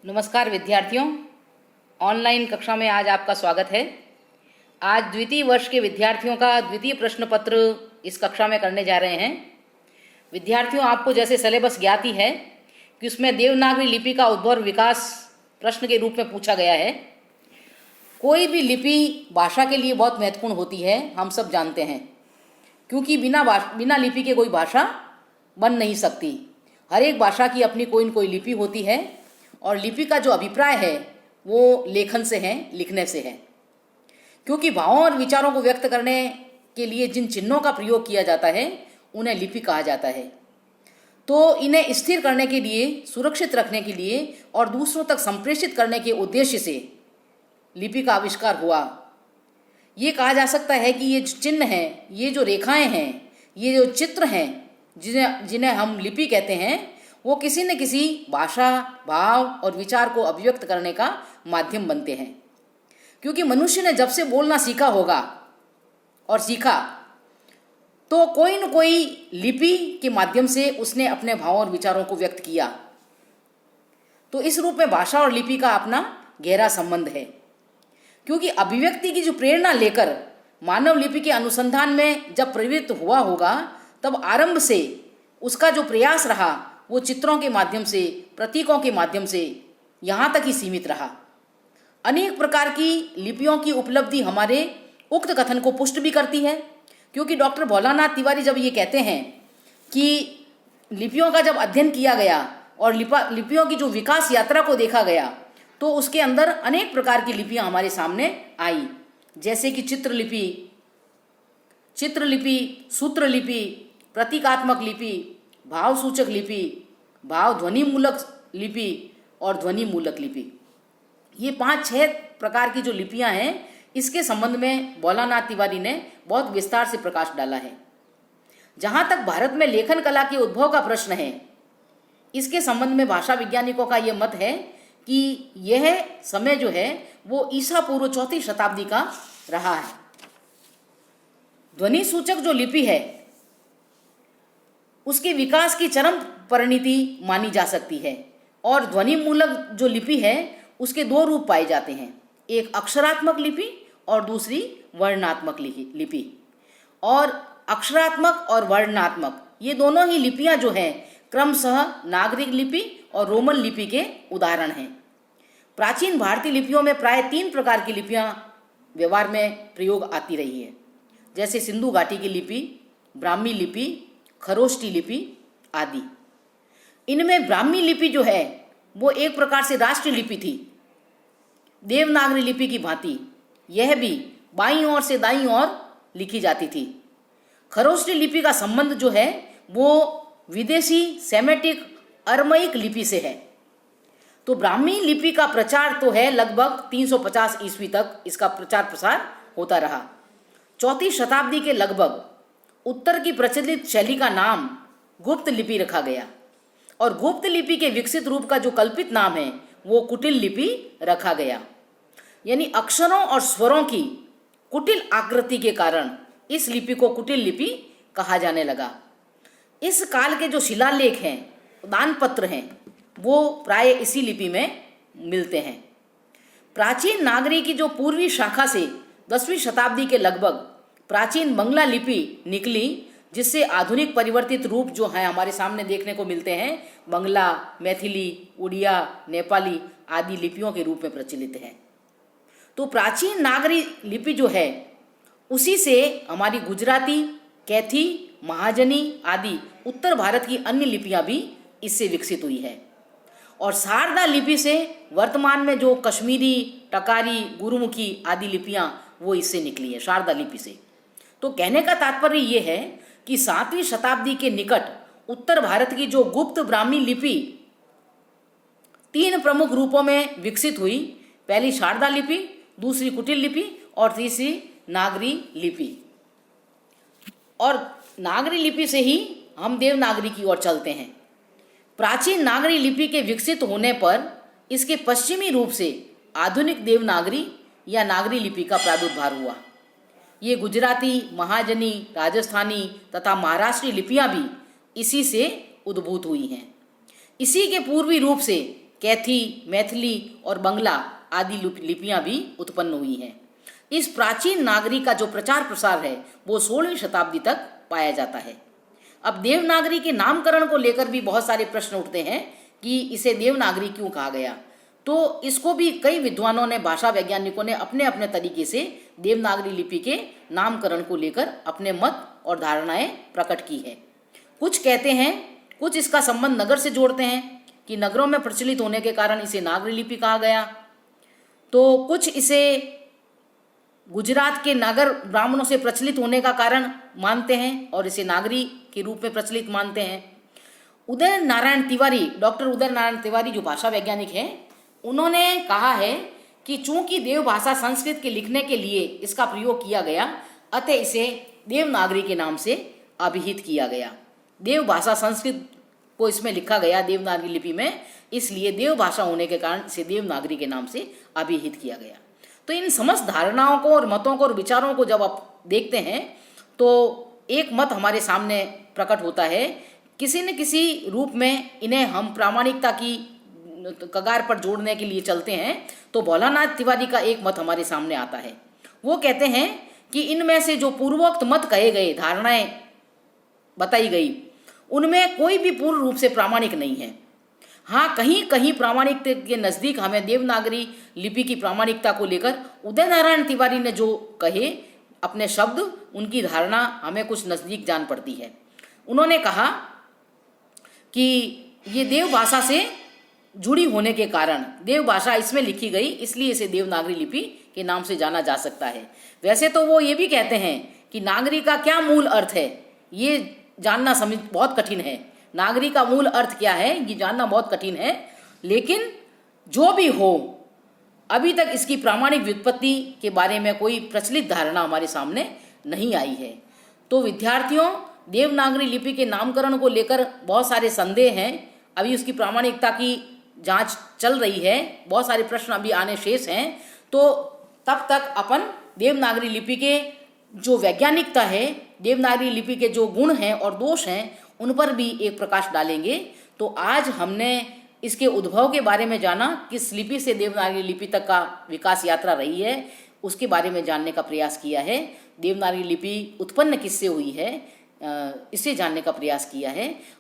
नमस्कार विद्यार्थियों, ऑनलाइन कक्षा में आज आपका स्वागत है। आज द्वितीय वर्ष के विद्यार्थियों का द्वितीय प्रश्न पत्र इस कक्षा में करने जा रहे हैं। विद्यार्थियों, आपको जैसे सिलेबस ज्ञात ही है कि उसमें देवनागरी लिपि का उद्भव और विकास प्रश्न के रूप में पूछा गया है। कोई भी लिपि भाषा के लिए बहुत महत्वपूर्ण होती है, हम सब जानते हैं, क्योंकि बिना लिपि के कोई भाषा बन नहीं सकती। हर एक भाषा की अपनी कोई न कोई लिपि होती है और लिपि का जो अभिप्राय है वो लेखन से है, लिखने से है। क्योंकि भावों और विचारों को व्यक्त करने के लिए जिन चिन्हों का प्रयोग किया जाता है उन्हें लिपि कहा जाता है। तो इन्हें स्थिर करने के लिए, सुरक्षित रखने के लिए और दूसरों तक संप्रेषित करने के उद्देश्य से लिपि का आविष्कार हुआ। ये कहा जा सकता है कि ये जो चिन्ह हैं, ये जो रेखाएं हैं, ये जो चित्र हैं जिन्हें हम लिपि कहते हैं, वो किसी न किसी भाषा, भाव और विचार को अभिव्यक्त करने का माध्यम बनते हैं। क्योंकि मनुष्य ने जब से बोलना सीखा होगा और सीखा, तो कोई न कोई लिपि के माध्यम से उसने अपने भावों और विचारों को व्यक्त किया। तो इस रूप में भाषा और लिपि का अपना गहरा संबंध है। क्योंकि अभिव्यक्ति की जो प्रेरणा लेकर मानव लिपि के अनुसंधान में जब प्रवृत्त हुआ होगा, तब आरंभ से उसका जो प्रयास रहा वो चित्रों के माध्यम से, प्रतीकों के माध्यम से यहाँ तक ही सीमित रहा। अनेक प्रकार की लिपियों की उपलब्धि हमारे उक्त कथन को पुष्ट भी करती है। क्योंकि डॉक्टर भोलानाथ तिवारी जब ये कहते हैं कि लिपियों का जब अध्ययन किया गया और लिपियों की जो विकास यात्रा को देखा गया, तो उसके अंदर अनेक प्रकार की लिपियाँ हमारे सामने आई। जैसे कि चित्रलिपि, सूत्रलिपि, प्रतीकात्मक लिपि, भाव सूचक लिपि, भाव ध्वनि मूलक लिपि और ध्वनि मूलक लिपि। ये 5-6 प्रकार की जो लिपियां हैं, इसके संबंध में भोलानाथ तिवारी ने बहुत विस्तार से प्रकाश डाला है। जहां तक भारत में लेखन कला के उद्भव का प्रश्न है, इसके संबंध में भाषा वैज्ञानिकों का यह मत है कि यह समय जो है वो ईसा पूर्व 4वीं शताब्दी का रहा है। ध्वनि सूचक जो लिपि है उसके विकास की चरम परिणति मानी जा सकती है। और ध्वनि मूलक जो लिपि है उसके 2 रूप पाए जाते हैं, एक अक्षरात्मक लिपि और दूसरी वर्णनात्मक लिपि। और अक्षरात्मक और वर्णनात्मक ये दोनों ही लिपियां जो हैं क्रमशः नागरिक लिपि और रोमन लिपि के उदाहरण हैं। प्राचीन भारतीय लिपियों में प्राय 3 प्रकार की लिपियां व्यवहार में प्रयोग आती रही है, जैसे सिंधु घाटी की लिपि, ब्राह्मी लिपि, खरोष्टी लिपि आदि। इनमें ब्राह्मी लिपि जो है वो एक प्रकार से राष्ट्रीय लिपि थी, देवनागरी लिपि की भांति। यह भी बाईं ओर से दाईं ओर लिखी जाती थी। खरोष्टी लिपि का संबंध जो है वो विदेशी सेमेटिक अरमैक लिपि से है। तो ब्राह्मी लिपि का प्रचार तो है, लगभग 350 ईस्वी तक इसका प्रचार प्रसार होता रहा। 4वीं शताब्दी के लगभग उत्तर की प्रचलित शैली का नाम गुप्त लिपि रखा गया और गुप्त लिपि के विकसित रूप का जो कल्पित नाम है वो कुटिल लिपि रखा गया। यानी अक्षरों और स्वरों की कुटिल आकृति के कारण इस लिपि को कुटिल लिपि कहा जाने लगा। इस काल के जो शिलालेख हैं, दानपत्र हैं, वो प्राय इसी लिपि में मिलते हैं। प्राचीन नागरी की जो पूर्वी शाखा से 10वीं शताब्दी के लगभग प्राचीन बंगला लिपि निकली, जिससे आधुनिक परिवर्तित रूप जो है हमारे सामने देखने को मिलते हैं, बंगला, मैथिली, उड़िया, नेपाली आदि लिपियों के रूप में प्रचलित है। तो प्राचीन नागरी लिपि जो है उसी से हमारी गुजराती, कैथी, महाजनी आदि उत्तर भारत की अन्य लिपियां भी इससे विकसित हुई है। और शारदा लिपि से वर्तमान में जो कश्मीरी, टकारी, गुरुमुखी आदि लिपियां वो इससे निकली है, शारदा लिपि से। तो कहने का तात्पर्य ये है कि 7वीं शताब्दी के निकट उत्तर भारत की जो गुप्त ब्राह्मी लिपि 3 प्रमुख रूपों में विकसित हुई। पहली शारदा लिपि, दूसरी कुटिल लिपि और तीसरी नागरी लिपि। और नागरी लिपि से ही हम देवनागरी की ओर चलते हैं। प्राचीन नागरी लिपि के विकसित होने पर इसके पश्चिमी रूप से आधुनिक देवनागरी या नागरी लिपि का प्रादुर्भाव हुआ। ये गुजराती, महाजनी, राजस्थानी तथा महाराष्ट्री लिपियां भी इसी से उद्भूत हुई हैं। इसी के पूर्वी रूप से कैथी, मैथिली और बंगला आदि लिपियां भी उत्पन्न हुई हैं। इस प्राचीन नागरी का जो प्रचार प्रसार है वो 16वीं शताब्दी तक पाया जाता है। अब देवनागरी के नामकरण को लेकर भी बहुत सारे प्रश्न उठते हैं कि इसे देवनागरी क्यों कहा गया। तो इसको भी कई विद्वानों ने, भाषा वैज्ञानिकों ने अपने अपने तरीके से देवनागरी लिपि के नामकरण को लेकर अपने मत और धारणाएं प्रकट की है। कुछ कहते हैं, कुछ इसका संबंध नगर से जोड़ते हैं कि नगरों में प्रचलित होने के कारण इसे नागरी लिपि कहा गया। तो कुछ इसे गुजरात के नागर ब्राह्मणों से प्रचलित होने का कारण मानते हैं और इसे नागरी के रूप में प्रचलित मानते हैं। उदय नारायण तिवारी, डॉक्टर उदय नारायण तिवारी जो भाषा वैज्ञानिक हैं, उन्होंने कहा है कि चूंकि देव भाषा संस्कृत के लिखने के लिए इसका प्रयोग किया गया, अतः इसे देवनागरी के नाम से अभिहित किया गया। देव भाषा संस्कृत को इसमें लिखा गया देवनागरी लिपि में, इसलिए देव भाषा होने के कारण इसे देवनागरी के नाम से अभिहित किया गया। तो इन समस्त धारणाओं को और मतों को और विचारों को जब आप देखते हैं तो एक मत हमारे सामने प्रकट होता है। किसी न किसी रूप में इन्हें हम प्रामाणिकता की कगार पर जोड़ने के लिए चलते हैं तो भोलानाथ तिवारी का एक मत हमारे सामने आता है। वो कहते हैं कि इनमें से जो पूर्वोक्त मत कहे गए, धारणाएं बताई गई, उनमें कोई भी पूर्ण रूप से प्रामाणिक नहीं है। हाँ, कहीं कहीं प्रामाणिकता के नज़दीक हमें देवनागरी लिपि की प्रामाणिकता को लेकर उदय नारायण तिवारी ने जो कहे अपने शब्द, उनकी धारणा हमें कुछ नज़दीक जान पड़ती है। उन्होंने कहा कि ये देव भाषा से जुड़ी होने के कारण, देव भाषा इसमें लिखी गई इसलिए इसे देवनागरी लिपि के नाम से जाना जा सकता है। वैसे तो वो ये भी कहते हैं कि नागरी का क्या मूल अर्थ है ये जानना समझ बहुत कठिन है। नागरी का मूल अर्थ क्या है ये जानना बहुत कठिन है, लेकिन जो भी हो, अभी तक इसकी प्रामाणिक व्युत्पत्ति के बारे में कोई प्रचलित धारणा हमारे सामने नहीं आई है। तो विद्यार्थियों, देवनागरी लिपि के नामकरण को लेकर बहुत सारे संदेह हैं। अभी उसकी प्रामाणिकता की जांच चल रही है, बहुत सारे प्रश्न अभी आने शेष हैं। तो तब तक अपन देवनागरी लिपि के जो वैज्ञानिकता है, देवनागरी लिपि के जो गुण हैं और दोष हैं, उन पर भी एक प्रकाश डालेंगे। तो आज हमने इसके उद्भव के बारे में जाना, किस लिपि से देवनागरी लिपि तक का विकास यात्रा रही है, उसके बारे में जानने का प्रयास किया है। देवनागरी लिपि उत्पन्न किससे हुई है, इसे जानने का प्रयास किया है।